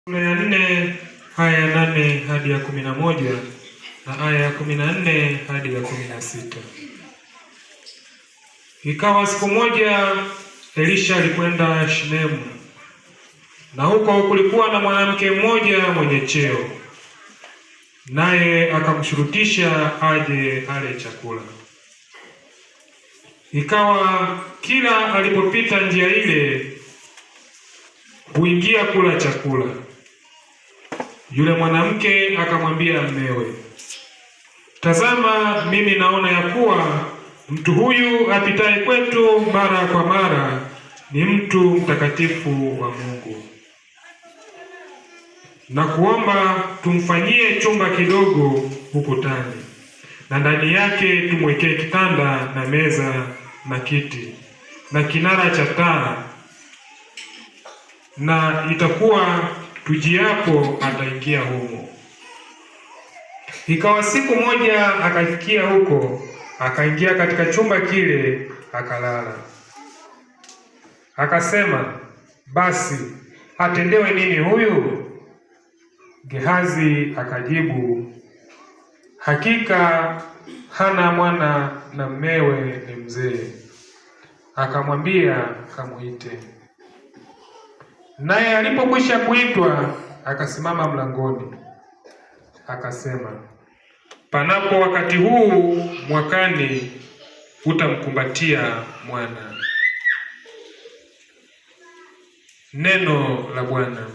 Sura ya 4 aya ya 8 hadi ya 11 na aya ya 14 hadi ya 16. Ikawa siku moja Elisha alikwenda Shinemu, na huko kulikuwa na mwanamke mmoja mwenye cheo, naye akamshurutisha aje ale chakula. Ikawa kila alipopita njia ile huingia kula chakula. Yule mwanamke akamwambia mmewe, tazama, mimi naona ya kuwa mtu huyu apitaye kwetu mara kwa mara ni mtu mtakatifu wa Mungu, na kuomba tumfanyie chumba kidogo ukutani, na ndani yake tumwekee kitanda na meza na kiti na kinara cha taa, na itakuwa tujiapo ataingia humo. Ikawa siku moja akafikia huko, akaingia katika chumba kile akalala. Akasema, basi atendewe nini huyu? Gehazi akajibu, hakika hana mwana na mmewe ni mzee. Akamwambia kamuite. Naye alipokwisha kuitwa akasimama mlangoni, akasema, panapo wakati huu mwakani utamkumbatia mwana. Neno la Bwana.